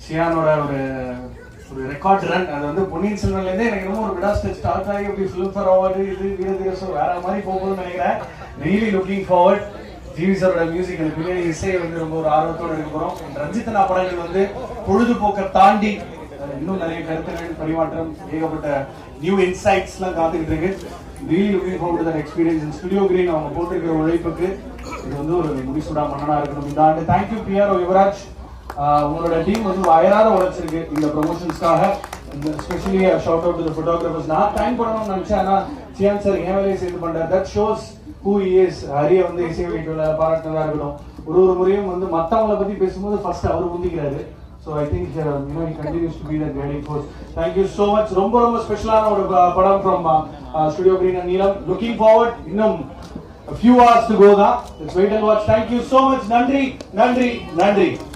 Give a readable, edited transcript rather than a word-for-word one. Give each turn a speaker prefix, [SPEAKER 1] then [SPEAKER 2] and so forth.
[SPEAKER 1] சியானோட ஒரு record run. அது வந்து பொன்னியின் செல்வன்லேருந்தே எனக்கு ரொம்ப ஒரு விடா ஸ்டெப் ஸ்டார்ட் ஆகி அப்படி ஃபிலிம்ஃபேர் அவார்டு இது வீரதீரசோ வேற மாதிரி போகும்போது நினைக்கிறேன். Really looking forward. ஜிவி சாரோட மியூசிக் அந்த பின்னாடி இசையை வந்து ரொம்ப ஒரு ஆர்வத்தோடு இருக்க போகிறோம். ரஞ்சித்தனா படங்கள் வந்து பொழுதுபோக்கை தாண்டி இன்னும் நிறைய கருத்துக்கள் பரிமாற்றம் ஏகப்பட்ட நியூ இன்சைட்ஸ்லாம் காத்துக்கிட்டு இருக்கு. Really looking forward to that experience. Studio green அவங்க போட்டிருக்கிற உழைப்புக்கு இது வந்து ஒரு முடிசூடா மன்னனா இருக்கணும் இந்த ஆண்டு. Thank you PR Yuvaraj. உங்களோட டீம் வந்து அயராத உழைச்சிருக்கு இந்த ப்ரொமோஷன்ஸ்க்காக. Specially shout out to the photographers. நான் தேங்க் பண்ணணும்னு நினைச்சேன், ஆனால் சியான் சார் என் வேலையை சேர்த்து பண்றாரு. That shows who he is. ஹரிய வந்து இசை வெளியீட்டுல பாராட்டினதா இருக்கட்டும். ஒரு முறையும் வந்து மற்றவங்களை பத்தி பேசும்போது ஃபர்ஸ்ட் அவர் முந்திக்கிறாரு. So I think he continues to be that guiding force. Thank you so much. ரொம்ப ரொம்ப ஸ்பெஷலான ஒரு படம் from Studio Green and Neelam. Looking forward. இன்னும் a few hours to go தான். Let's wait and watch. Thank you so much. நன்றி நன்றி நன்றி.